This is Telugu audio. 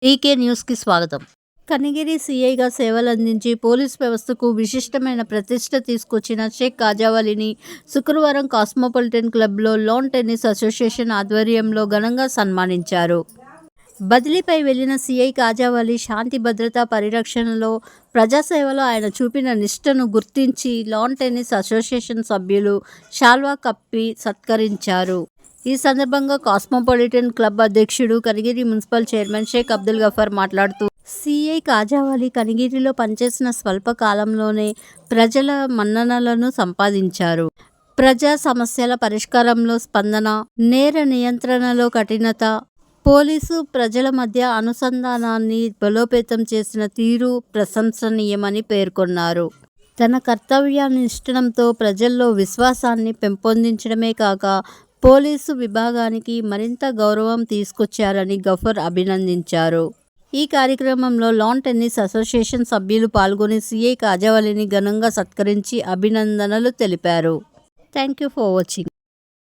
టీకే న్యూస్‌కి స్వాగతం. కనిగిరి సీఐగా సేవలందించి పోలీస్ వ్యవస్థకు విశిష్టమైన ప్రతిష్ట తీసుకొచ్చిన షేక్ కాజావలిని శుక్రవారం కాస్మోపాలిటన్ క్లబ్‌లో లాన్ టెన్నిస్ అసోసియేషన్ ఆధ్వర్యంలో ఘనంగా సన్మానించారు. బదిలీపై వెళ్లిన సీఐ కాజావలి శాంతి భద్రతా పరిరక్షణలో, ప్రజాసేవలో ఆయన చూపిన నిష్ఠను గుర్తించి లాన్ టెన్నిస్ అసోసియేషన్ సభ్యులు శాల్వా కప్పి సత్కరించారు. ఈ సందర్భంగా కాస్మోపాలిటన్ క్లబ్ అధ్యక్షుడు, కనిగిరి మున్సిపల్ చైర్మన్ షేక్ అబ్దుల్ గఫార్ మాట్లాడుతూ, సీఐ కాజావలి కనిగిరిలో పనిచేసిన స్వల్ప కాలంలోనే ప్రజల మన్ననలను సంపాదించారు. ప్రజా సమస్యల పరిష్కారంలో స్పందన, నేర నియంత్రణలో కఠినత, పోలీసు ప్రజల మధ్య అనుసంధానాన్ని బలోపేతం చేసిన తీరు ప్రశంసనీయమని పేర్కొన్నారు. తన కర్తవ్యనిష్టతో ప్రజల్లో విశ్వాసాన్ని పెంపొందించడమే కాక పోలీసు విభాగానికి మరింత గౌరవం తీసుకొచ్చారని గఫర్ అభినందించారు. ఈ కార్యక్రమంలో లాన్ టెన్నిస్ అసోసియేషన్ సభ్యులు పాల్గొని సీఐ కాజావలిని ఘనంగా సత్కరించి అభినందనలు తెలిపారు. Thank you for watching.